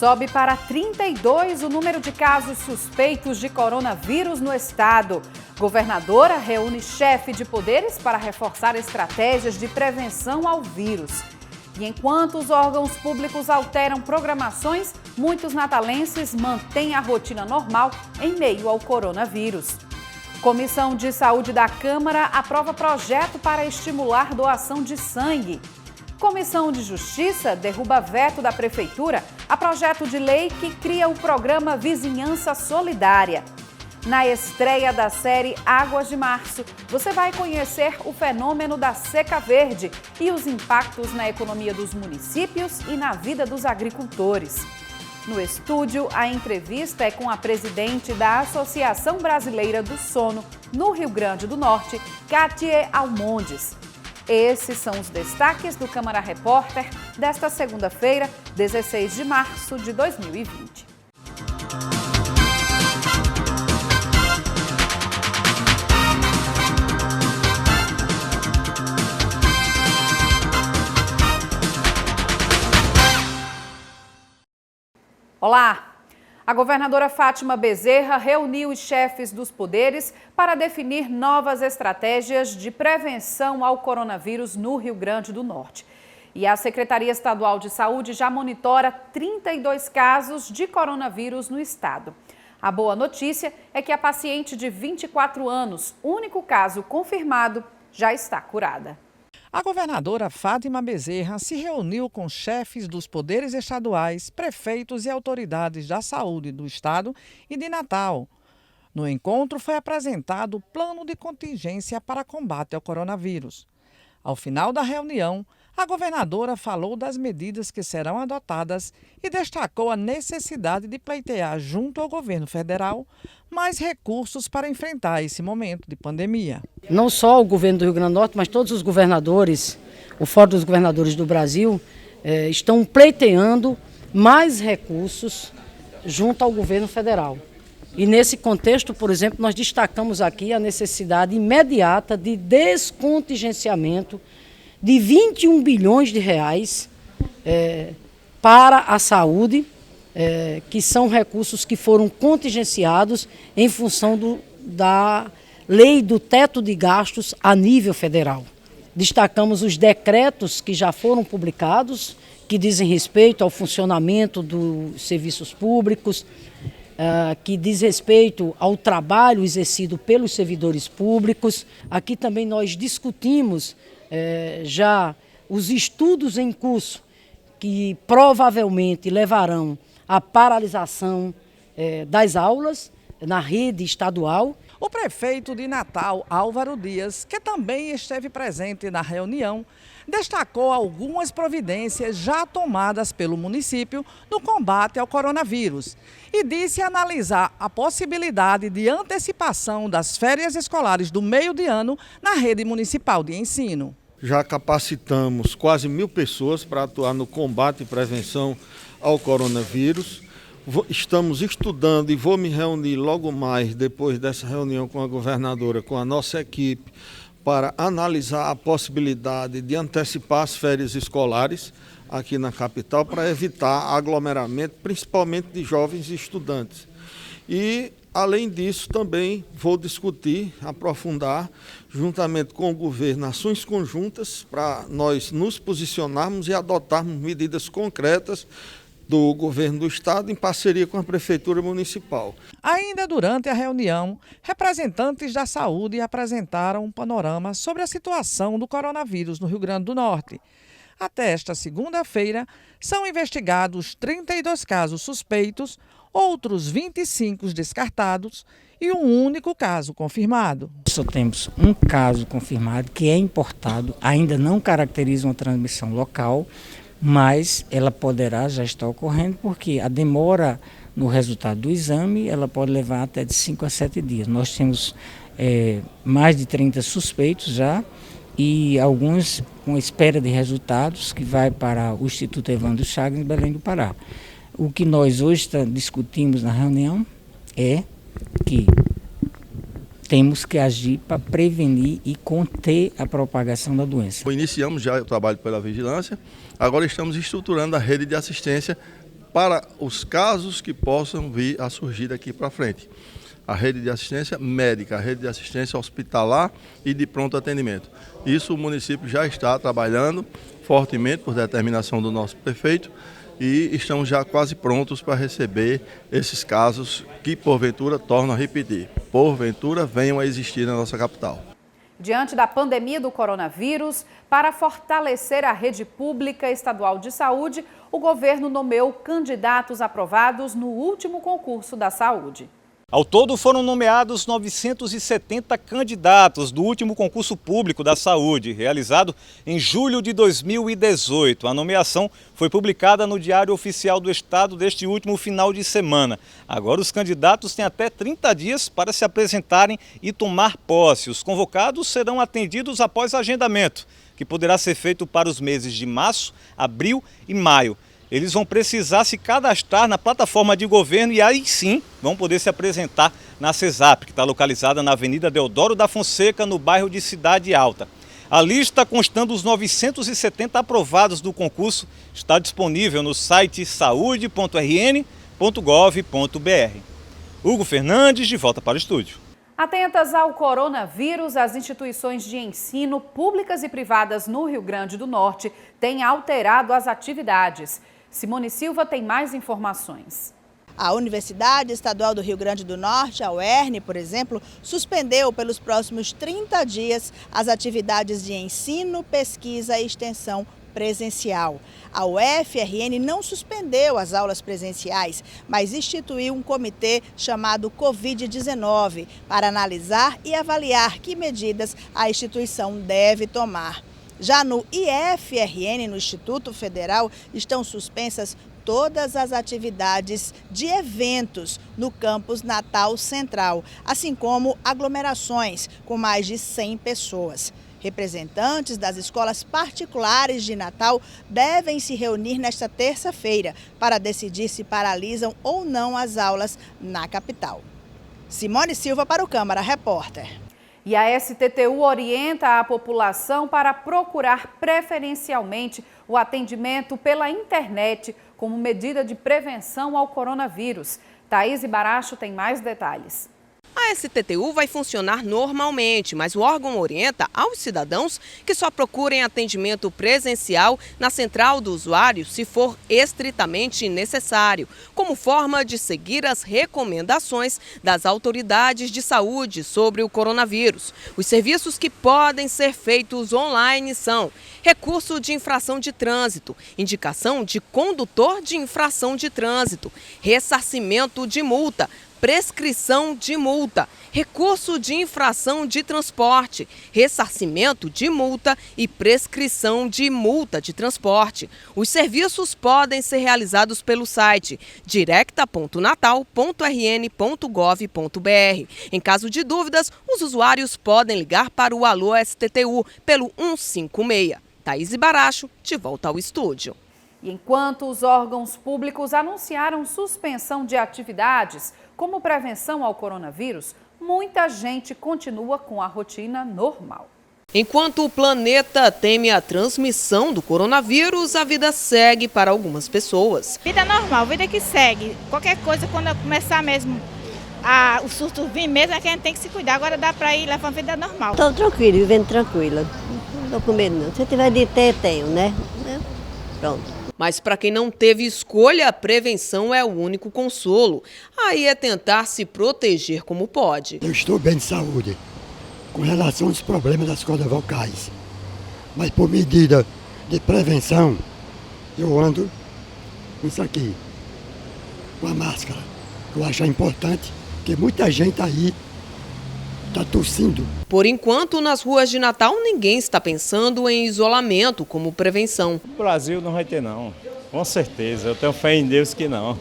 Sobe para 32 o número de casos suspeitos de coronavírus no estado. Governadora reúne chefe de poderes para reforçar estratégias de prevenção ao vírus. E enquanto os órgãos públicos alteram programações, muitos natalenses mantêm a rotina normal em meio ao coronavírus. Comissão de Saúde da Câmara aprova projeto para estimular doação de sangue. Comissão de Justiça derruba veto da Prefeitura a projeto de lei que cria o programa Vizinhança Solidária. Na estreia da série Águas de Março, você vai conhecer o fenômeno da seca verde e os impactos na economia dos municípios e na vida dos agricultores. No estúdio, a entrevista é com a presidente da Associação Brasileira do Sono, no Rio Grande do Norte, Katie Almondes. Esses são os destaques do Câmara Repórter desta segunda-feira, 16 de março de 2020. Olá! A governadora Fátima Bezerra reuniu os chefes dos poderes para definir novas estratégias de prevenção ao coronavírus no Rio Grande do Norte. E a Secretaria Estadual de Saúde já monitora 32 casos de coronavírus no estado. A boa notícia é que a paciente de 24 anos, único caso confirmado, já está curada. A governadora Fátima Bezerra se reuniu com chefes dos poderes estaduais, prefeitos e autoridades da saúde do estado e de Natal. No encontro foi apresentado o plano de contingência para combate ao coronavírus. Ao final da reunião, a governadora falou das medidas que serão adotadas e destacou a necessidade de pleitear junto ao governo federal mais recursos para enfrentar esse momento de pandemia. Não só o governo do Rio Grande do Norte, mas todos os governadores, o Fórum dos Governadores do Brasil, estão pleiteando mais recursos junto ao governo federal. E nesse contexto, por exemplo, nós destacamos aqui a necessidade imediata de descontingenciamento de 21 bilhões de reais para a saúde, que são recursos que foram contingenciados em função da lei do teto de gastos a nível federal. Destacamos os decretos que já foram publicados, que dizem respeito ao funcionamento dos serviços públicos, que diz respeito ao trabalho exercido pelos servidores públicos. Aqui também nós discutimos já os estudos em curso que provavelmente levarão à paralisação das aulas na rede estadual. O prefeito de Natal, Álvaro Dias, que também esteve presente na reunião, destacou algumas providências já tomadas pelo município no combate ao coronavírus e disse analisar a possibilidade de antecipação das férias escolares do meio de ano na rede municipal de ensino. Já capacitamos quase 1.000 pessoas para atuar no combate e prevenção ao coronavírus. Estamos estudando e vou me reunir logo mais, depois dessa reunião com a governadora, com a nossa equipe, para analisar a possibilidade de antecipar as férias escolares aqui na capital para evitar aglomeramento, principalmente de jovens e estudantes. E, além disso, também vou discutir, aprofundar, juntamente com o governo, ações conjuntas para nós nos posicionarmos e adotarmos medidas concretas do governo do estado em parceria com a prefeitura municipal. Ainda durante a reunião, representantes da saúde apresentaram um panorama sobre a situação do coronavírus no Rio Grande do Norte. Até esta segunda-feira, são investigados 32 casos suspeitos, outros 25 descartados e um único caso confirmado. Só temos um caso confirmado que é importado, ainda não caracteriza uma transmissão local, mas ela poderá já estar ocorrendo porque a demora no resultado do exame ela pode levar até de 5 a 7 dias. Nós temos mais de 30 suspeitos já e alguns com espera de resultados que vai para o Instituto Evandro Chagas em Belém do Pará. O que nós hoje discutimos na reunião é que temos que agir para prevenir e conter a propagação da doença. Iniciamos já o trabalho pela vigilância, agora estamos estruturando a rede de assistência para os casos que possam vir a surgir daqui para frente. A rede de assistência médica, a rede de assistência hospitalar e de pronto atendimento. Isso o município já está trabalhando fortemente por determinação do nosso prefeito e estamos já quase prontos para receber esses casos que porventura, torno a repetir, porventura venham a existir na nossa capital. Diante da pandemia do coronavírus, para fortalecer a rede pública estadual de saúde, o governo nomeou candidatos aprovados no último concurso da saúde. Ao todo foram nomeados 970 candidatos do último concurso público da saúde, realizado em julho de 2018. A nomeação foi publicada no Diário Oficial do Estado deste último final de semana. Agora os candidatos têm até 30 dias para se apresentarem e tomar posse. Os convocados serão atendidos após agendamento, que poderá ser feito para os meses de março, abril e maio. Eles vão precisar se cadastrar na plataforma de governo e aí sim vão poder se apresentar na CESAP, que está localizada na Avenida Deodoro da Fonseca, no bairro de Cidade Alta. A lista constando os 970 aprovados do concurso está disponível no site saude.rn.gov.br. Hugo Fernandes, de volta para o estúdio. Atentas ao coronavírus, as instituições de ensino públicas e privadas no Rio Grande do Norte têm alterado as atividades. Simone Silva tem mais informações. A Universidade Estadual do Rio Grande do Norte, a UERN, por exemplo, suspendeu pelos próximos 30 dias as atividades de ensino, pesquisa e extensão presencial. A UFRN não suspendeu as aulas presenciais, mas instituiu um comitê chamado Covid-19 para analisar e avaliar que medidas a instituição deve tomar. Já no IFRN, no Instituto Federal, estão suspensas todas as atividades de eventos no campus Natal Central, assim como aglomerações com mais de 100 pessoas. Representantes das escolas particulares de Natal devem se reunir nesta terça-feira para decidir se paralisam ou não as aulas na capital. Simone Silva para o Câmara Repórter. E a STTU orienta a população para procurar preferencialmente o atendimento pela internet como medida de prevenção ao coronavírus. Thaís Baracho tem mais detalhes. A STTU vai funcionar normalmente, mas o órgão orienta aos cidadãos que só procurem atendimento presencial na central do usuário se for estritamente necessário, como forma de seguir as recomendações das autoridades de saúde sobre o coronavírus. Os serviços que podem ser feitos online são recurso de infração de trânsito, indicação de condutor de infração de trânsito, ressarcimento de multa, prescrição de multa, recurso de infração de transporte, ressarcimento de multa e prescrição de multa de transporte. Os serviços podem ser realizados pelo site directa.natal.rn.gov.br. Em caso de dúvidas, os usuários podem ligar para o Alô STTU pelo 156. Thaís Baracho, de volta ao estúdio. E enquanto os órgãos públicos anunciaram suspensão de atividades como prevenção ao coronavírus, muita gente continua com a rotina normal. Enquanto o planeta teme a transmissão do coronavírus, a vida segue para algumas pessoas. Vida normal, vida que segue. Qualquer coisa, quando começar mesmo o surto vir mesmo, é que a gente tem que se cuidar. Agora dá para ir levar uma vida normal. Estou tranquila, vivendo tranquila. Não estou com medo não. Se eu tiver de ter, tenho, né? Pronto. Mas para quem não teve escolha, a prevenção é o único consolo. Aí é tentar se proteger como pode. Eu estou bem de saúde com relação aos problemas das cordas vocais. Mas por medida de prevenção, eu ando com isso aqui, com a máscara. Eu acho importante, porque muita gente aí está tossindo. Por enquanto, nas ruas de Natal, ninguém está pensando em isolamento como prevenção. O Brasil não vai ter não, com certeza. Eu tenho fé em Deus que não.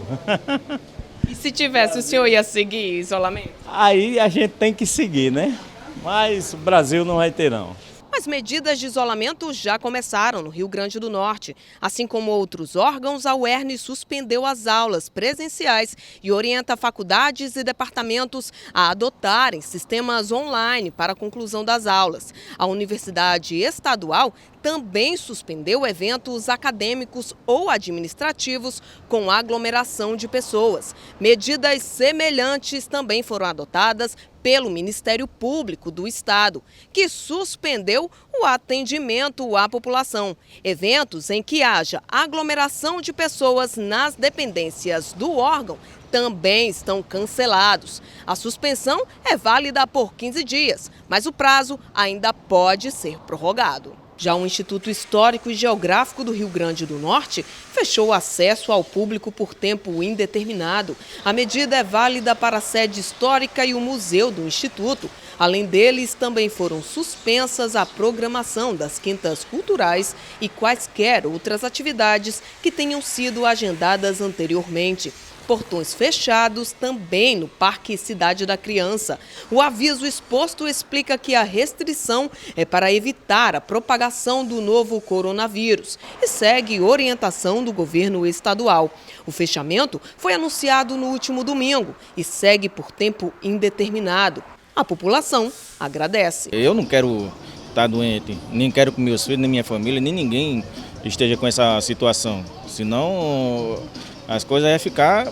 E se tivesse, o senhor ia seguir isolamento? Aí a gente tem que seguir, né? Mas o Brasil não vai ter não. As medidas de isolamento já começaram no Rio Grande do Norte. Assim como outros órgãos, a UERN suspendeu as aulas presenciais e orienta faculdades e departamentos a adotarem sistemas online para a conclusão das aulas. A Universidade Estadual também suspendeu eventos acadêmicos ou administrativos com aglomeração de pessoas. Medidas semelhantes também foram adotadas pelo Ministério Público do Estado, que suspendeu o atendimento à população. Eventos em que haja aglomeração de pessoas nas dependências do órgão também estão cancelados. A suspensão é válida por 15 dias, mas o prazo ainda pode ser prorrogado. Já o Instituto Histórico e Geográfico do Rio Grande do Norte fechou o acesso ao público por tempo indeterminado. A medida é válida para a sede histórica e o museu do Instituto. Além deles, também foram suspensas a programação das quintas culturais e quaisquer outras atividades que tenham sido agendadas anteriormente. Portões fechados também no Parque Cidade da Criança. O aviso exposto explica que a restrição é para evitar a propagação do novo coronavírus e segue orientação do governo estadual. O fechamento foi anunciado no último domingo e segue por tempo indeterminado. A população agradece. Eu não quero estar doente, nem quero que meus filhos, nem minha família, nem ninguém esteja com essa situação. Senão as coisas iam ficar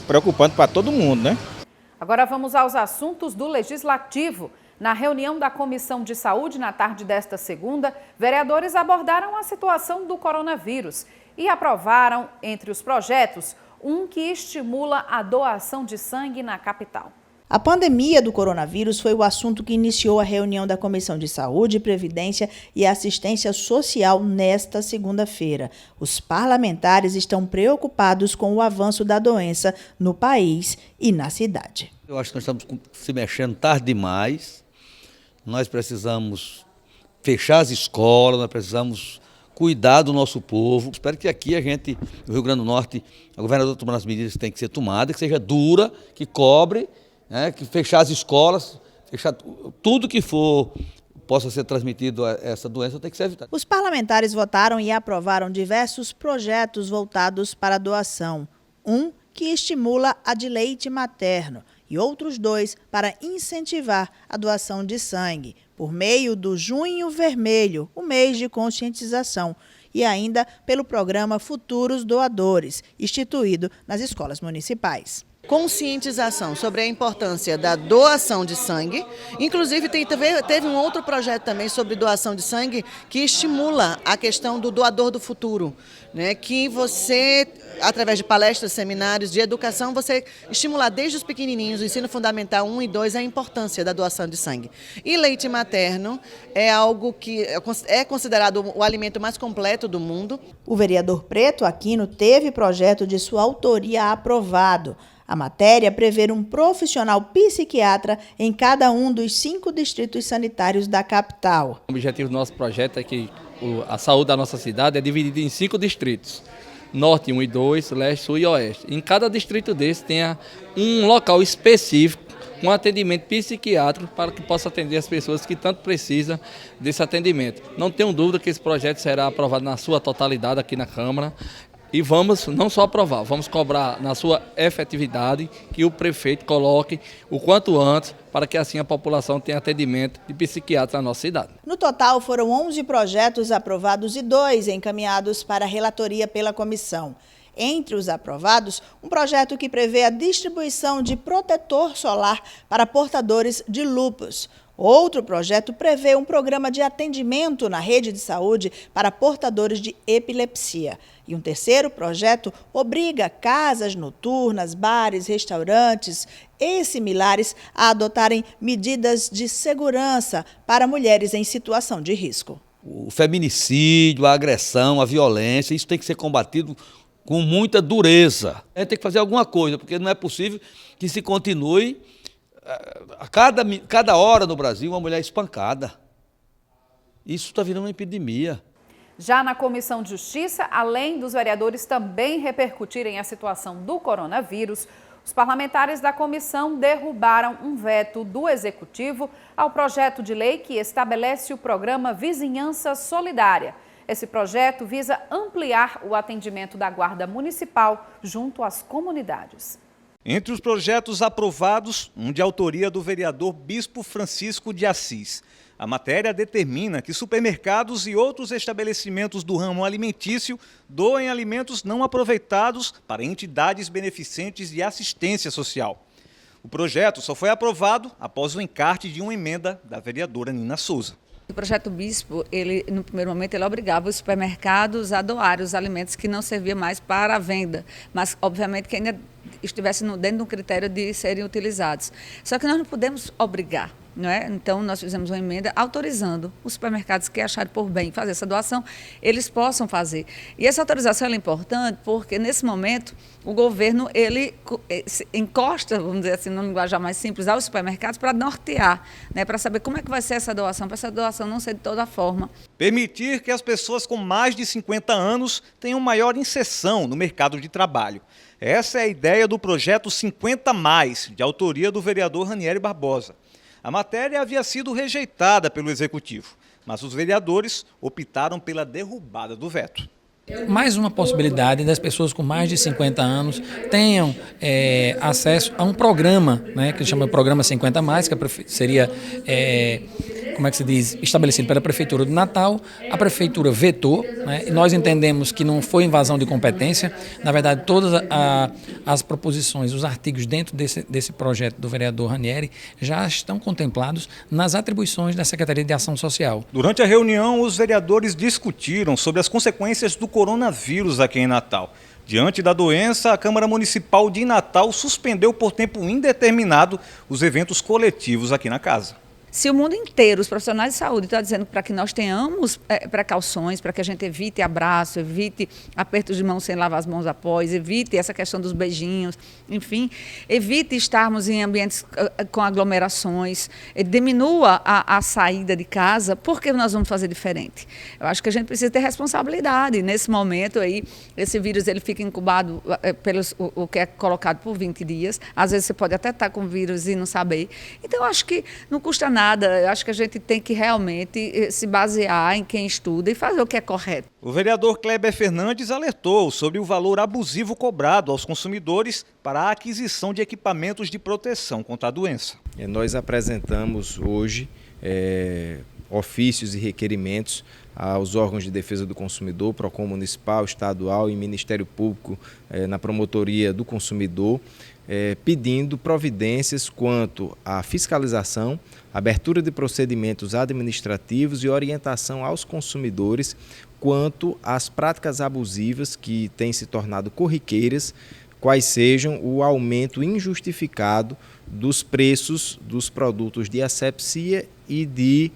preocupantes para todo mundo, né? Agora vamos aos assuntos do Legislativo. Na reunião da Comissão de Saúde na tarde desta segunda, vereadores abordaram a situação do coronavírus e aprovaram, entre os projetos, um que estimula a doação de sangue na capital. A pandemia do coronavírus foi o assunto que iniciou a reunião da Comissão de Saúde, Previdência e Assistência Social nesta segunda-feira. Os parlamentares estão preocupados com o avanço da doença no país e na cidade. Eu acho que nós estamos se mexendo tarde demais. Nós precisamos fechar as escolas, nós precisamos cuidar do nosso povo. Espero que aqui a gente, no Rio Grande do Norte, a governadora tomando as medidas que tem que ser tomadas, que seja dura, que cobre, que fechar as escolas, fechar tudo que for possa ser transmitido a essa doença tem que ser evitado. Os parlamentares votaram e aprovaram diversos projetos voltados para a doação. Um que estimula a de leite materno e outros 2 para incentivar a doação de sangue, por meio do Junho Vermelho, o mês de conscientização, e ainda pelo programa Futuros Doadores, instituído nas escolas municipais. Conscientização sobre a importância da doação de sangue. Inclusive, teve um outro projeto também sobre doação de sangue que estimula a questão do doador do futuro, né? Que você, através de palestras, seminários de educação, você estimular desde os pequenininhos, o ensino fundamental 1 e 2, a importância da doação de sangue. E leite materno é algo que é considerado o alimento mais completo do mundo. O vereador Preto Aquino teve projeto de sua autoria aprovado. A matéria prevê um profissional psiquiatra em cada um dos 5 distritos sanitários da capital. O objetivo do nosso projeto é que a saúde da nossa cidade é dividida em 5 distritos. Norte 1 e 2, Leste, Sul e Oeste. Em cada distrito desse tenha um local específico com atendimento psiquiátrico para que possa atender as pessoas que tanto precisam desse atendimento. Não tenho dúvida que esse projeto será aprovado na sua totalidade aqui na Câmara. E vamos não só aprovar, vamos cobrar na sua efetividade que o prefeito coloque o quanto antes para que assim a população tenha atendimento de psiquiatra na nossa cidade. No total, foram 11 projetos aprovados e 2 encaminhados para a relatoria pela comissão. Entre os aprovados, um projeto que prevê a distribuição de protetor solar para portadores de lúpus. Outro projeto prevê um programa de atendimento na rede de saúde para portadores de epilepsia. E um terceiro projeto obriga casas noturnas, bares, restaurantes e similares a adotarem medidas de segurança para mulheres em situação de risco. O feminicídio, a agressão, a violência, isso tem que ser combatido com muita dureza. A gente tem que fazer alguma coisa, porque não é possível que se continue a cada hora no Brasil uma mulher espancada. Isso está virando uma epidemia. Já na Comissão de Justiça, além dos vereadores também repercutirem a situação do coronavírus, os parlamentares da comissão derrubaram um veto do Executivo ao projeto de lei que estabelece o programa Vizinhança Solidária. Esse projeto visa ampliar o atendimento da Guarda Municipal junto às comunidades. Entre os projetos aprovados, um de autoria do vereador Bispo Francisco de Assis. A matéria determina que supermercados e outros estabelecimentos do ramo alimentício doem alimentos não aproveitados para entidades beneficentes de assistência social. O projeto só foi aprovado após o encarte de uma emenda da vereadora Nina Souza. O projeto Bispo, no primeiro momento, ele obrigava os supermercados a doar os alimentos que não serviam mais para a venda, mas, obviamente, que ainda estivessem dentro do critério de serem utilizados. Só que nós não podemos obrigar, não é? Então, nós fizemos uma emenda autorizando os supermercados que acharem por bem fazer essa doação, eles possam fazer. E essa autorização é importante porque, nesse momento, o governo ele encosta, vamos dizer assim, numa linguagem mais simples, aos supermercados para nortear, né, para saber como é que vai ser essa doação, para essa doação não ser de toda forma. Permitir que as pessoas com mais de 50 anos tenham maior inserção no mercado de trabalho. Essa é a ideia do projeto 50+, de autoria do vereador Ranieri Barbosa. A matéria havia sido rejeitada pelo Executivo, mas os vereadores optaram pela derrubada do veto. Mais uma possibilidade das pessoas com mais de 50 anos tenham acesso a um programa, né, que chama Programa 50+, que seria, como é que se diz, estabelecido pela Prefeitura do Natal. A Prefeitura vetou, né, e nós entendemos que não foi invasão de competência. Na verdade, todas as proposições, os artigos dentro desse projeto do vereador Ranieri já estão contemplados nas atribuições da Secretaria de Ação Social. Durante a reunião, os vereadores discutiram sobre as consequências do coronavírus aqui em Natal. Diante da doença, a Câmara Municipal de Natal suspendeu por tempo indeterminado os eventos coletivos aqui na casa. Se o mundo inteiro, os profissionais de saúde, estão dizendo para que nós tenhamos precauções, para que a gente evite abraço, evite apertos de mão sem lavar as mãos após, evite essa questão dos beijinhos, enfim, evite estarmos em ambientes com aglomerações, diminua a saída de casa, por que nós vamos fazer diferente? Eu acho que a gente precisa ter responsabilidade. Nesse momento aí, esse vírus ele fica incubado o que é colocado por 20 dias, às vezes você pode até estar com o vírus e não saber. Então, eu acho que não custa nada. Eu acho que a gente tem que realmente se basear em quem estuda e fazer o que é correto. O vereador Kleber Fernandes alertou sobre o valor abusivo cobrado aos consumidores para a aquisição de equipamentos de proteção contra a doença. Nós apresentamos hoje ofícios e requerimentos aos órgãos de defesa do consumidor, PROCON municipal, estadual e Ministério Público na promotoria do consumidor, pedindo providências quanto à fiscalização, abertura de procedimentos administrativos e orientação aos consumidores quanto às práticas abusivas que têm se tornado corriqueiras, quais sejam o aumento injustificado dos preços dos produtos de asepsia e de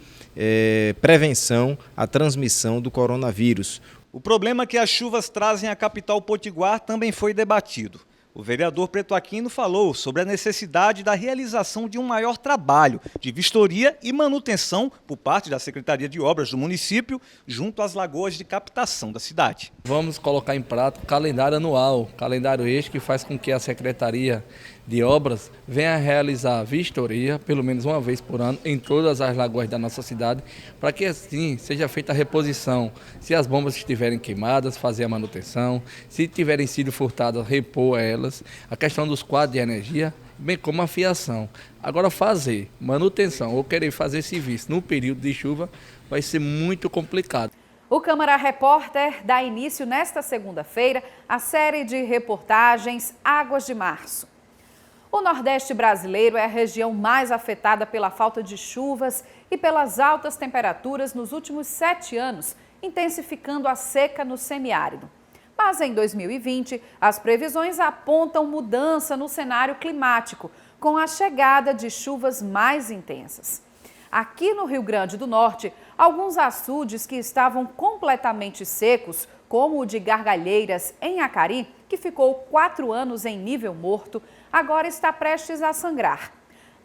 prevenção à transmissão do coronavírus. O problema que as chuvas trazem à capital potiguar também foi debatido. O vereador Preto Aquino falou sobre a necessidade da realização de um maior trabalho de vistoria e manutenção por parte da Secretaria de Obras do município junto às lagoas de captação da cidade. Vamos colocar em prática o calendário anual, calendário este que faz com que a Secretaria de Obras venha a realizar vistoria, pelo menos uma vez por ano, em todas as lagoas da nossa cidade, para que assim seja feita a reposição. Se as bombas estiverem queimadas, fazer a manutenção, se tiverem sido furtadas, repor elas, a questão dos quadros de energia, bem como a fiação. Agora fazer manutenção ou querer fazer serviço no período de chuva vai ser muito complicado. O Câmara Repórter dá início nesta segunda-feira à série de reportagens Águas de Março. O Nordeste brasileiro é a região mais afetada pela falta de chuvas e pelas altas temperaturas nos últimos 7 anos, intensificando a seca no semiárido. Mas em 2020, as previsões apontam mudança no cenário climático, com a chegada de chuvas mais intensas. Aqui no Rio Grande do Norte, alguns açudes que estavam completamente secos, como o de Gargalheiras, em Acari, que ficou 4 anos em nível morto, agora está prestes a sangrar.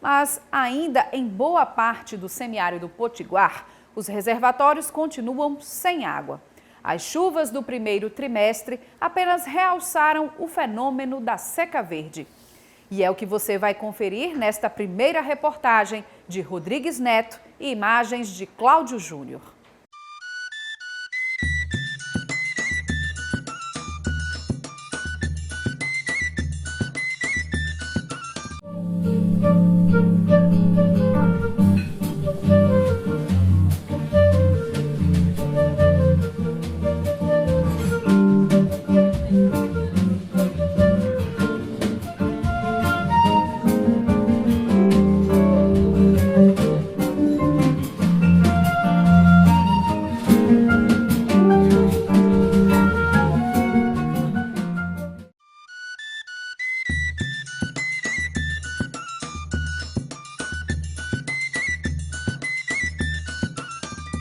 Mas ainda em boa parte do semiárido potiguar, os reservatórios continuam sem água. As chuvas do primeiro trimestre apenas realçaram o fenômeno da seca verde. E é o que você vai conferir nesta primeira reportagem de Rodrigues Neto e imagens de Cláudio Júnior.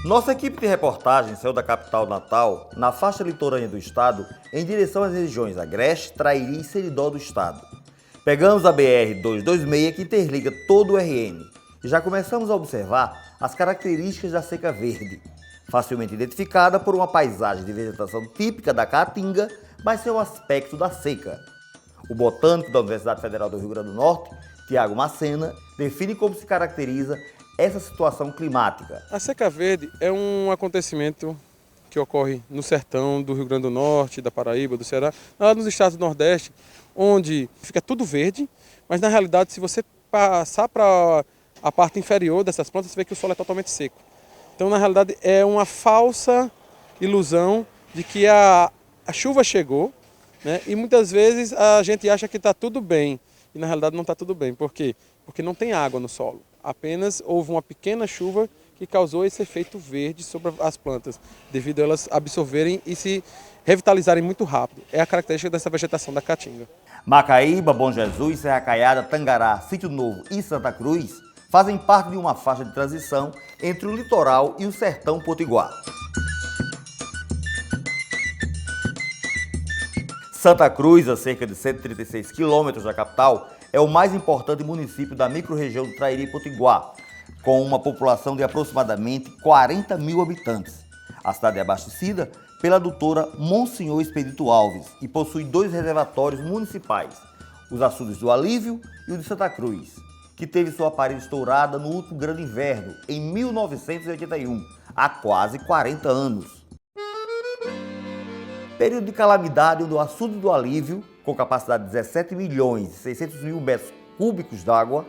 Nossa equipe de reportagem saiu da capital Natal, na faixa litorânea do estado, em direção às regiões Agreste, Trairi e Seridó do estado. Pegamos a BR-226 que interliga todo o RN e já começamos a observar as características da seca verde, facilmente identificada por uma paisagem de vegetação típica da Caatinga, mas sem o aspecto da seca. O botânico da Universidade Federal do Rio Grande do Norte, Tiago Macena, define como se caracteriza essa situação climática. A seca verde é um acontecimento que ocorre no sertão do Rio Grande do Norte, da Paraíba, do Ceará, lá nos estados do Nordeste, onde fica tudo verde, mas na realidade, se você passar para a parte inferior dessas plantas, você vê que o solo é totalmente seco. Então, na realidade, é uma falsa ilusão de que a chuva chegou, né? E muitas vezes a gente acha que está tudo bem, e na realidade não está tudo bem. Por quê? Porque não tem água no solo. Apenas houve uma pequena chuva que causou esse efeito verde sobre as plantas, devido a elas absorverem e se revitalizarem muito rápido. É a característica dessa vegetação da Caatinga. Macaíba, Bom Jesus, Serra Caiada, Tangará, Sítio Novo e Santa Cruz fazem parte de uma faixa de transição entre o litoral e o sertão potiguar. Santa Cruz, a cerca de 136 quilômetros da capital, é o mais importante município da microrregião do Trairi Potiguar, com uma população de aproximadamente 40 mil habitantes. A cidade é abastecida pela adutora Monsenhor Expedito Alves e possui 2 reservatórios municipais, os açudes do Alívio e o de Santa Cruz, que teve sua parede estourada no último grande inverno, em 1981, há quase 40 anos. Período de calamidade onde o açude do Alívio, com capacidade de 17 milhões e 600 mil metros cúbicos d'água,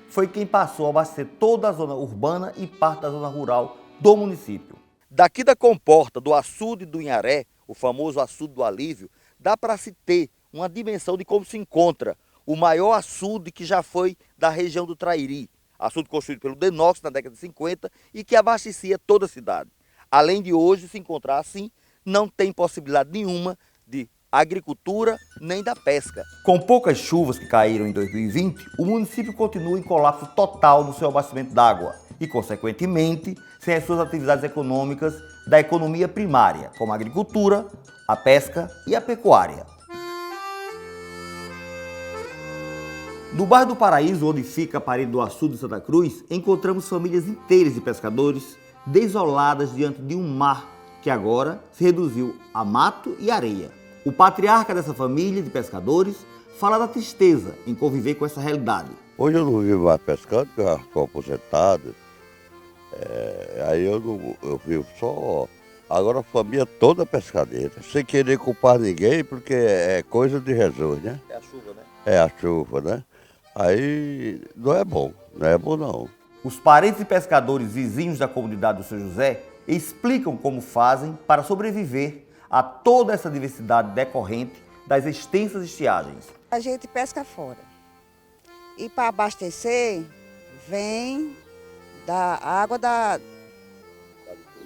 foi quem passou a abastecer toda a zona urbana e parte da zona rural do município. Daqui da comporta do açude do Inharé, o famoso açude do Alívio, dá para se ter uma dimensão de como se encontra o maior açude que já foi da região do Trairi, açude construído pelo Denox na década de 50 e que abastecia toda a cidade. Além de hoje se encontrar assim, não tem possibilidade nenhuma de agricultura nem da pesca. Com poucas chuvas que caíram em 2020, o município continua em colapso total no seu abastecimento d'água e, consequentemente, sem as suas atividades econômicas da economia primária, como a agricultura, a pesca e a pecuária. No bairro do Paraíso, onde fica a parede do açude de Santa Cruz, encontramos famílias inteiras de pescadores desoladas diante de um mar que agora se reduziu a mato e areia. O patriarca dessa família de pescadores fala da tristeza em conviver com essa realidade. Hoje eu não vivo mais pescando, porque eu estou aposentado. Aí eu vivo só. Agora a família toda pescadeira, sem querer culpar ninguém, porque é coisa de Jesus, né? É a chuva, né? É a chuva, né? Aí não é bom não. Os parentes e pescadores vizinhos da comunidade do São José explicam como fazem para sobreviver a toda essa diversidade decorrente das extensas estiagens. A gente pesca fora e para abastecer vem da água da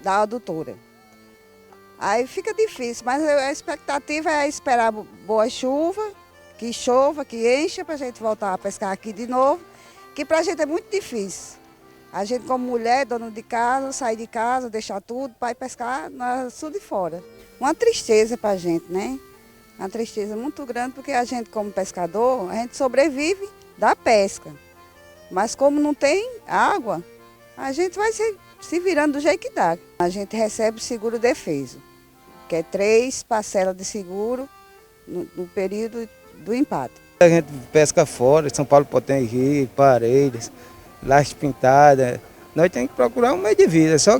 adutora. Aí fica difícil, mas a expectativa é esperar boa chuva, que chova, que encha para a gente voltar a pescar aqui de novo, que para a gente é muito difícil. A gente como mulher, dona de casa, sair de casa, deixar tudo para ir pescar no sul de fora. Uma tristeza para a gente, né? Uma tristeza muito grande, porque a gente como pescador, a gente sobrevive da pesca. Mas como não tem água, a gente vai se virando do jeito que dá. A gente recebe seguro defeso, que é 3 parcelas de seguro no período do empate. A gente pesca fora, São Paulo Potém Rio, Paredes, Laje Pintada. Nós temos que procurar um meio de vida, só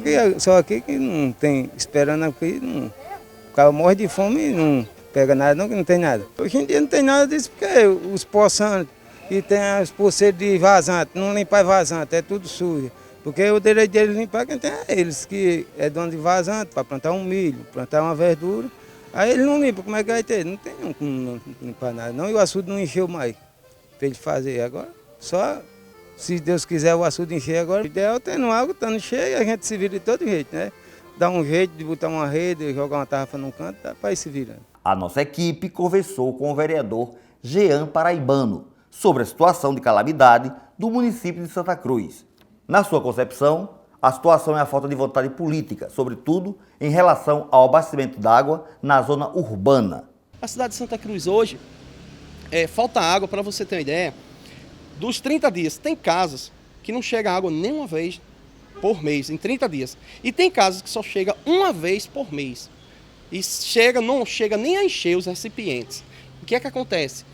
aqui que não tem, esperando aqui, não, o cara morre de fome e não pega nada, não, que não tem nada. Hoje em dia não tem nada disso, porque os poçantes e tem as pulseiras de vazante, não limpar vazante, é tudo sujo. Porque o direito deles limpar quem tem é eles, que é dono de vazante, para plantar um milho, plantar uma verdura. Aí eles não limpam, como é que vai ter? Não tem como limpar nada, não, e o açude não encheu mais para ele fazer. Agora, só se Deus quiser o açude encher agora, o ideal é tendo água, estando cheio, a gente se vira de todo jeito, né? Dá um jeito de botar uma rede, jogar uma tarrafa num canto, dá para ir se virando. A nossa equipe conversou com o vereador Jean Paraibano sobre a situação de calamidade do município de Santa Cruz. Na sua concepção, A situação é a falta de vontade política, sobretudo em relação ao abastecimento d'água na zona urbana. A cidade de Santa Cruz hoje, falta água, para você ter uma ideia, dos 30 dias, tem casas que não chega água nem uma vez por mês, em 30 dias. E tem casas que só chega uma vez por mês. E não chega nem a encher os recipientes. O que é que acontece?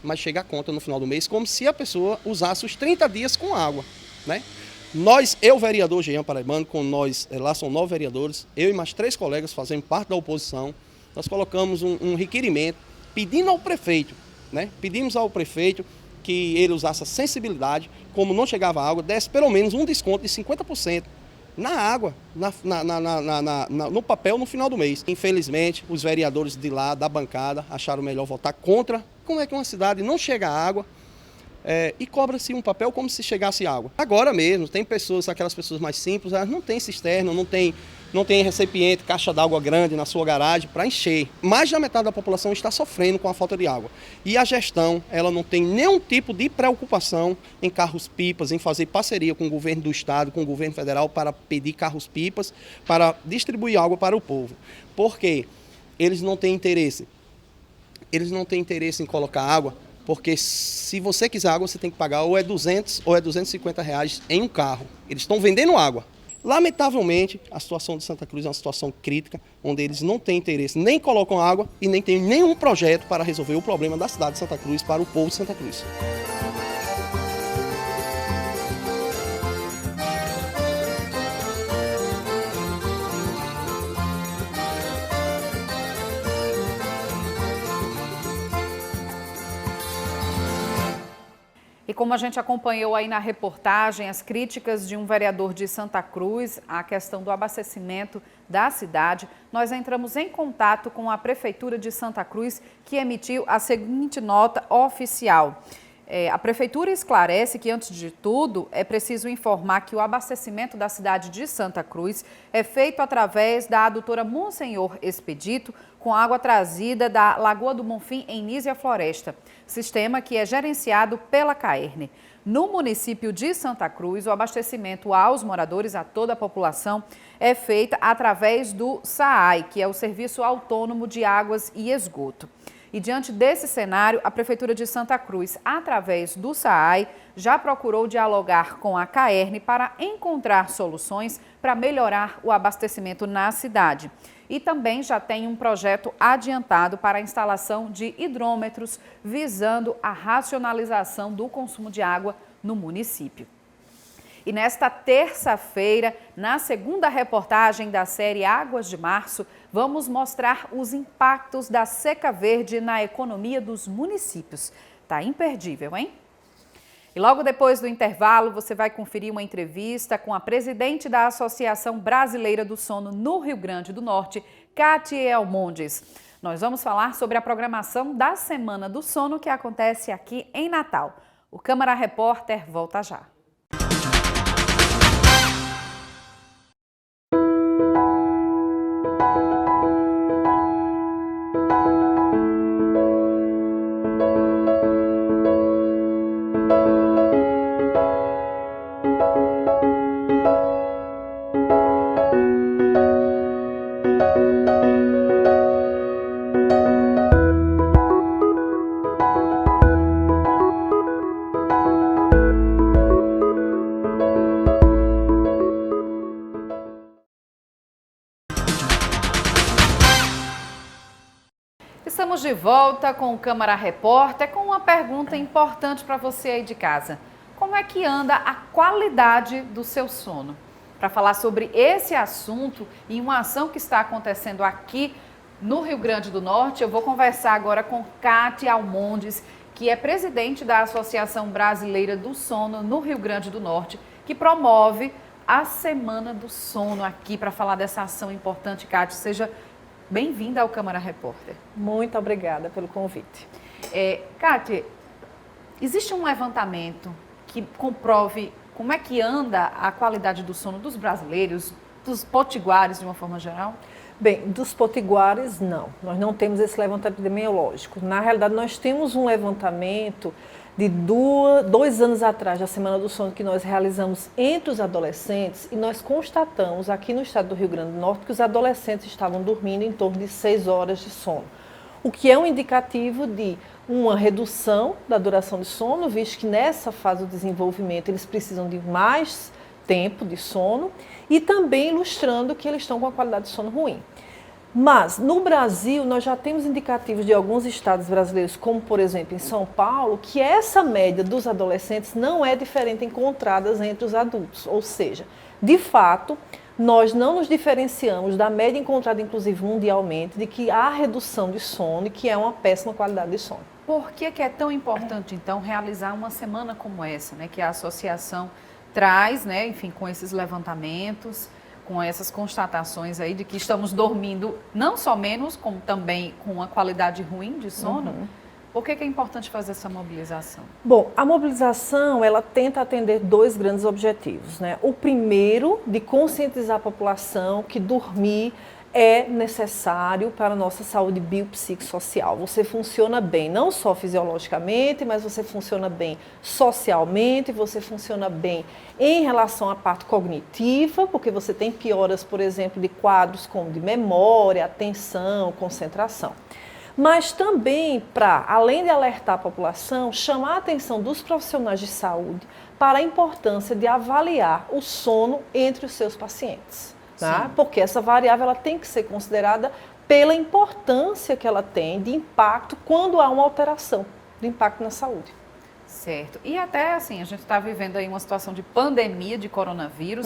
Mas chega a conta no final do mês como se a pessoa usasse os 30 dias com água, né? Eu, vereador Jean Paraibano, com nós, lá são 9 vereadores, eu e mais 3 colegas fazendo parte da oposição, nós colocamos um requerimento pedindo ao prefeito, né? Pedimos ao prefeito que ele usasse a sensibilidade, como não chegava água, desse pelo menos um desconto de 50% na água, no papel no final do mês. Infelizmente, os vereadores de lá, da bancada, acharam melhor votar contra. Como é que uma cidade não chega a água e cobra-se um papel como se chegasse água? Agora mesmo, tem pessoas, aquelas pessoas mais simples, elas não têm cisterna, não tem recipiente, caixa d'água grande na sua garagem para encher. Mais da metade da população está sofrendo com a falta de água. E a gestão, ela não tem nenhum tipo de preocupação em carros-pipas, em fazer parceria com o governo do estado, com o governo federal para pedir carros-pipas, para distribuir água para o povo. Por quê? Eles não têm interesse. Eles não têm interesse em colocar água, porque se você quiser água, você tem que pagar ou é 200 ou é 250 reais em um carro. Eles estão vendendo água. Lamentavelmente, a situação de Santa Cruz é uma situação crítica, onde eles não têm interesse, nem colocam água e nem têm nenhum projeto para resolver o problema da cidade de Santa Cruz para o povo de Santa Cruz. E como a gente acompanhou aí na reportagem, as críticas de um vereador de Santa Cruz à questão do abastecimento da cidade, nós entramos em contato com a Prefeitura de Santa Cruz, que emitiu a seguinte nota oficial. A Prefeitura esclarece que, antes de tudo, é preciso informar que o abastecimento da cidade de Santa Cruz é feito através da adutora Monsenhor Expedito, com água trazida da Lagoa do Bonfim, em Nísia Floresta, sistema que é gerenciado pela CAERN. No município de Santa Cruz, o abastecimento aos moradores, a toda a população, é feito através do SAAI, que é o Serviço Autônomo de Águas e Esgoto. E diante desse cenário, a Prefeitura de Santa Cruz, através do SAAI, já procurou dialogar com a CAERN para encontrar soluções para melhorar o abastecimento na cidade. E também já tem um projeto adiantado para a instalação de hidrômetros, visando a racionalização do consumo de água no município. E nesta terça-feira, na segunda reportagem da série Águas de Março, vamos mostrar os impactos da seca verde na economia dos municípios. Tá imperdível, hein? E logo depois do intervalo, você vai conferir uma entrevista com a presidente da Associação Brasileira do Sono no Rio Grande do Norte, Kátia Almondes. Nós vamos falar sobre a programação da Semana do Sono que acontece aqui em Natal. O Câmara Repórter volta já. Estamos de volta com o Câmara Repórter com uma pergunta importante para você aí de casa. Como é que anda a qualidade do seu sono? Para falar sobre esse assunto e uma ação que está acontecendo aqui no Rio Grande do Norte, eu vou conversar agora com Kátia Almondes, que é presidente da Associação Brasileira do Sono no Rio Grande do Norte, que promove a Semana do Sono aqui para falar dessa ação importante. Kátia, seja bem-vinda ao Câmara Repórter. Muito obrigada pelo convite. Kátia, existe um levantamento que comprove como é que anda a qualidade do sono dos brasileiros, dos potiguares de uma forma geral? Bem, dos potiguares não. Nós não temos esse levantamento epidemiológico. Na realidade, nós temos um levantamento de 2 anos atrás, da Semana do Sono, que nós realizamos entre os adolescentes, e nós constatamos aqui no estado do Rio Grande do Norte que os adolescentes estavam dormindo em torno de 6 horas de sono, o que é um indicativo de uma redução da duração de sono, visto que nessa fase do desenvolvimento eles precisam de mais tempo de sono, e também ilustrando que eles estão com a qualidade de sono ruim. Mas, no Brasil, nós já temos indicativos de alguns estados brasileiros, como, por exemplo, em São Paulo, que essa média dos adolescentes não é diferente encontradas entre os adultos. Ou seja, de fato, nós não nos diferenciamos da média encontrada, inclusive, mundialmente, de que há redução de sono e que é uma péssima qualidade de sono. Por que é tão importante, então, realizar uma semana como essa, né, que a associação traz, né, enfim, com esses levantamentos, com essas constatações aí de que estamos dormindo não só menos, como também com uma qualidade ruim de sono? Por que é importante fazer essa mobilização? Bom, a mobilização, ela tenta atender 2 grandes objetivos, né? O primeiro, de conscientizar a população que dormir é necessário para a nossa saúde biopsicossocial. Você funciona bem, não só fisiologicamente, mas você funciona bem socialmente, você funciona bem em relação à parte cognitiva, porque você tem pioras, por exemplo, de quadros como de memória, atenção, concentração. Mas também para, além de alertar a população, chamar a atenção dos profissionais de saúde para a importância de avaliar o sono entre os seus pacientes. Tá? Porque essa variável ela tem que ser considerada pela importância que ela tem de impacto quando há uma alteração do impacto na saúde. Certo. E até assim, a gente está vivendo aí uma situação de pandemia de coronavírus.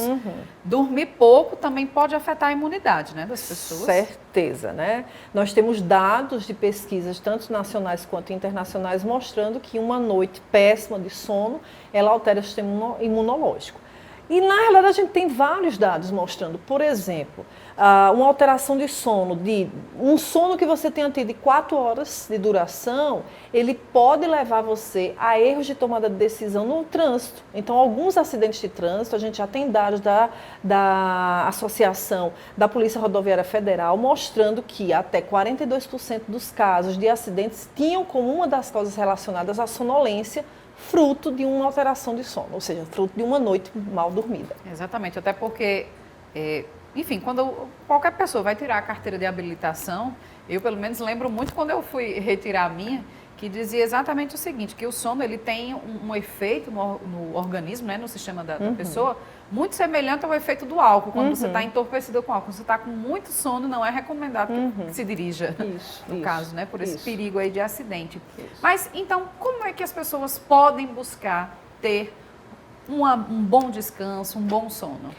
Dormir pouco também pode afetar a imunidade, né, das pessoas? Certeza, né? Nós temos dados de pesquisas, tanto nacionais quanto internacionais, mostrando que uma noite péssima de sono, ela altera o sistema imunológico. E, na realidade, a gente tem vários dados mostrando, por exemplo, uma alteração de sono, um sono que você tenha tido de 4 horas de duração, ele pode levar você a erros de tomada de decisão no trânsito. Então, alguns acidentes de trânsito, a gente já tem dados da Associação da Polícia Rodoviária Federal mostrando que até 42% dos casos de acidentes tinham como uma das causas relacionadas à sonolência, fruto de uma alteração de sono, ou seja, fruto de uma noite mal dormida. Exatamente, até porque, enfim, quando qualquer pessoa vai tirar a carteira de habilitação, eu pelo menos lembro muito quando eu fui retirar a minha, que dizia exatamente o seguinte, que o sono ele tem um efeito no organismo, né, no sistema da pessoa, muito semelhante ao efeito do álcool, quando você está entorpecido com álcool. Quando você está com muito sono, não é recomendado que se dirija, no caso, né, por esse perigo aí de acidente. Mas, então, como é que as pessoas podem buscar ter um bom descanso, um bom sono?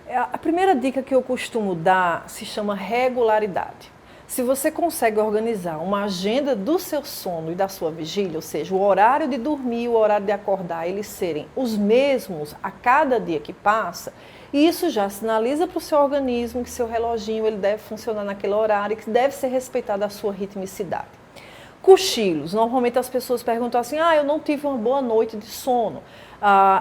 A primeira dica que eu costumo dar se chama regularidade. Se você consegue organizar uma agenda do seu sono e da sua vigília, ou seja, o horário de dormir e o horário de acordar, eles serem os mesmos a cada dia que passa, isso já sinaliza para o seu organismo que seu reloginho ele deve funcionar naquele horário e que deve ser respeitada a sua ritmicidade. Cochilos. Normalmente as pessoas perguntam assim, eu não tive uma boa noite de sono.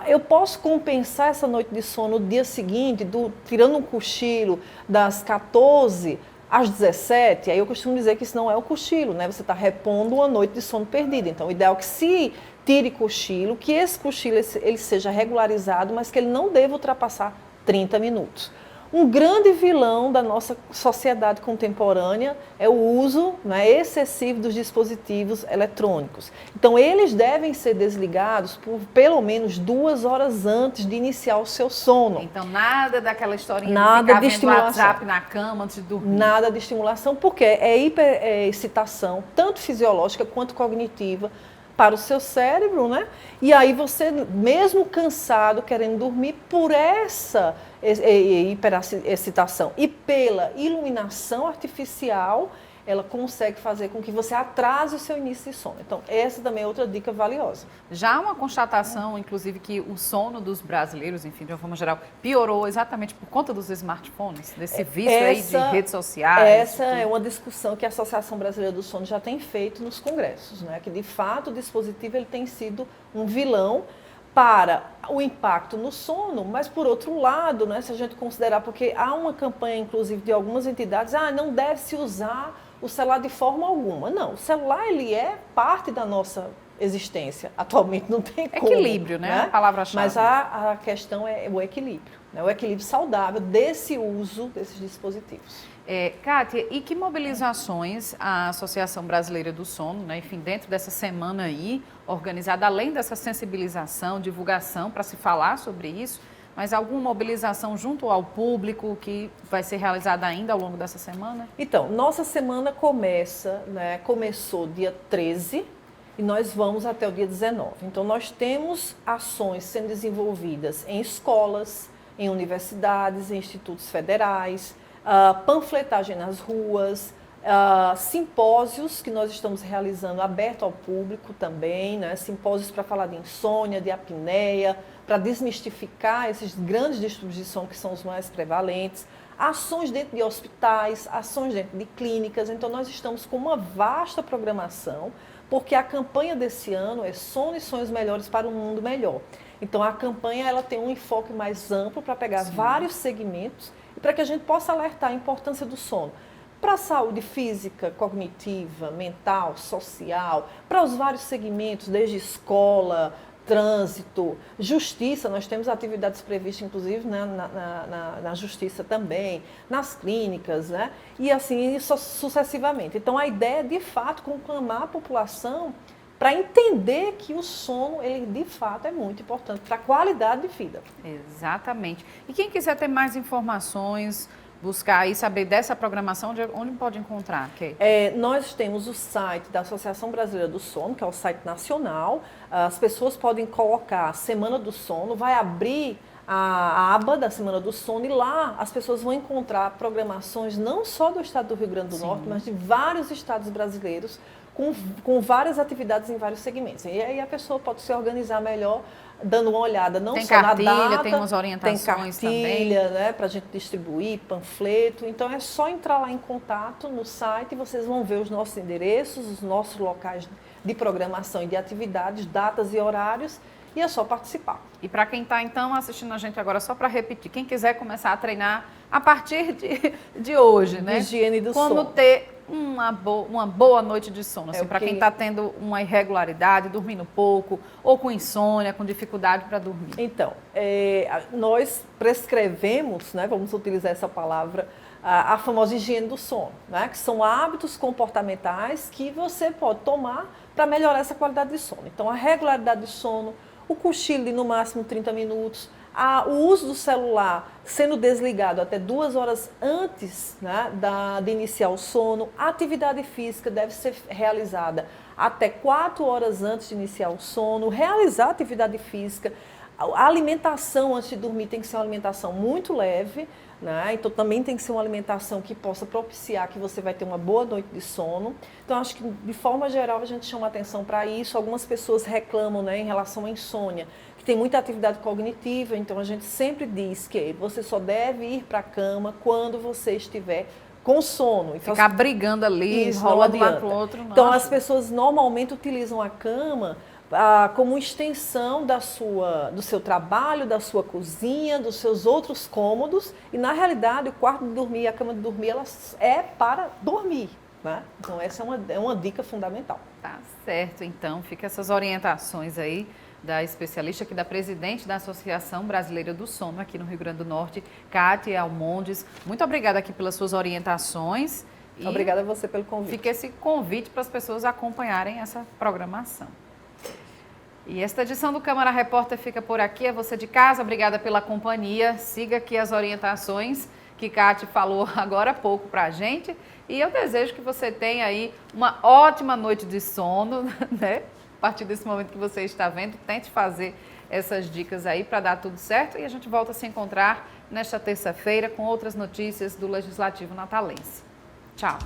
Eu posso compensar essa noite de sono no dia seguinte, tirando um cochilo das 14 às 17, aí eu costumo dizer que isso não é o cochilo, né? Você está repondo uma noite de sono perdida. Então, o ideal é que se tire cochilo, que esse cochilo ele seja regularizado, mas que ele não deva ultrapassar 30 minutos. Um grande vilão da nossa sociedade contemporânea é o uso, né, excessivo dos dispositivos eletrônicos. Então, eles devem ser desligados por pelo menos 2 horas antes de iniciar o seu sono. Então, nada daquela historinha nada de de ficar vendo estimulação. WhatsApp na cama antes de dormir. Nada de estimulação, porque é hiperexcitação, tanto fisiológica quanto cognitiva, para o seu cérebro, né? E aí você, mesmo cansado, querendo dormir, por essa hiperexcitação e pela iluminação artificial, ela consegue fazer com que você atrase o seu início de sono. Então, essa também é outra dica valiosa. Já há uma constatação, inclusive, que o sono dos brasileiros, enfim, de uma forma geral, piorou exatamente por conta dos smartphones, desse vício aí de redes sociais. Essa é uma discussão que a Associação Brasileira do Sono já tem feito nos congressos, né? Que, de fato, o dispositivo ele tem sido um vilão para o impacto no sono, mas por outro lado, né, se a gente considerar, porque há uma campanha, inclusive, de algumas entidades, não deve-se usar o celular de forma alguma. Não, o celular ele é parte da nossa existência. Atualmente não tem como. Equilíbrio, né? A palavra-chave. Mas a questão é o equilíbrio, né? O equilíbrio saudável desse uso desses dispositivos. Kátia, e que mobilizações a Associação Brasileira do Sono, né, enfim, dentro dessa semana aí, organizada, além dessa sensibilização, divulgação, para se falar sobre isso, mas alguma mobilização junto ao público que vai ser realizada ainda ao longo dessa semana? Então, nossa semana começou dia 13 e nós vamos até o dia 19. Então, nós temos ações sendo desenvolvidas em escolas, em universidades, em institutos federais, panfletagem nas ruas, simpósios que nós estamos realizando aberto ao público também, né? Simpósios para falar de insônia, de apneia, para desmistificar esses grandes distúrbios de sono que são os mais prevalentes, ações dentro de hospitais, ações dentro de clínicas. Então nós estamos com uma vasta programação, porque a campanha desse ano é Sono e Sonhos Melhores para um Mundo Melhor. Então a campanha ela tem um enfoque mais amplo para pegar vários segmentos e para que a gente possa alertar a importância do sono para a saúde física, cognitiva, mental, social, para os vários segmentos, desde escola, trânsito, justiça. Nós temos atividades previstas, inclusive, né, na justiça também, nas clínicas, né, e assim sucessivamente. Então, a ideia é, de fato, conclamar a população para entender que o sono, ele de fato é muito importante para a qualidade de vida. Exatamente. E quem quiser ter mais informações, buscar e saber dessa programação, onde pode encontrar, Kate? Nós temos o site da Associação Brasileira do Sono, que é o site nacional. As pessoas podem colocar Semana do Sono, vai abrir a aba da Semana do Sono e lá as pessoas vão encontrar programações não só do estado do Rio Grande do Norte, mas de vários estados brasileiros, com várias atividades em vários segmentos. E aí a pessoa pode se organizar melhor, dando uma olhada não só na data, tem umas orientações tem cartilha, também, né, para a gente distribuir, panfleto. Então é só entrar lá em contato no site e vocês vão ver os nossos endereços, os nossos locais de programação e de atividades, datas e horários, e é só participar. E para quem está, então, assistindo a gente agora, só para repetir, quem quiser começar a treinar a partir de hoje, né? Higiene do Como sono. ter uma boa noite de sono, assim, para que- quem está tendo uma irregularidade, dormindo pouco, ou com insônia, com dificuldade para dormir. Então, nós prescrevemos, né, vamos utilizar essa palavra, a famosa higiene do sono, né, que são hábitos comportamentais que você pode tomar para melhorar essa qualidade de sono. Então, a regularidade de sono, o cochilo de no máximo 30 minutos, o uso do celular sendo desligado até 2 horas antes, né, de iniciar o sono, a atividade física deve ser realizada até 4 horas antes de iniciar o sono, realizar atividade física, a alimentação antes de dormir tem que ser uma alimentação muito leve, né? Então também tem que ser uma alimentação que possa propiciar que você vai ter uma boa noite de sono. Então acho que de forma geral a gente chama atenção para isso. Algumas pessoas reclamam, né, em relação à insônia, que tem muita atividade cognitiva, então a gente sempre diz que você só deve ir para a cama quando você estiver com sono. Então, Ficar brigando ali, isso, não rolando de um lado adianta. para o outro, não. Então as pessoas normalmente utilizam a cama como extensão do seu trabalho, da sua cozinha, dos seus outros cômodos, e na realidade o quarto de dormir e a cama de dormir ela é para dormir, né? Então essa é uma dica fundamental. Tá certo, então fica essas orientações aí da especialista aqui, da presidente da Associação Brasileira do Sono aqui no Rio Grande do Norte, Kátia Almondes. Muito obrigada aqui pelas suas orientações. E Obrigada a você pelo convite. fica esse convite para as pessoas acompanharem essa programação. E esta edição do Câmara Repórter fica por aqui. É você de casa, obrigada pela companhia. Siga aqui as orientações que Kátia falou agora há pouco para a gente. E eu desejo que você tenha aí uma ótima noite de sono, né? A partir desse momento que você está vendo, tente fazer essas dicas aí para dar tudo certo. E a gente volta a se encontrar nesta terça-feira com outras notícias do Legislativo Natalense. Tchau!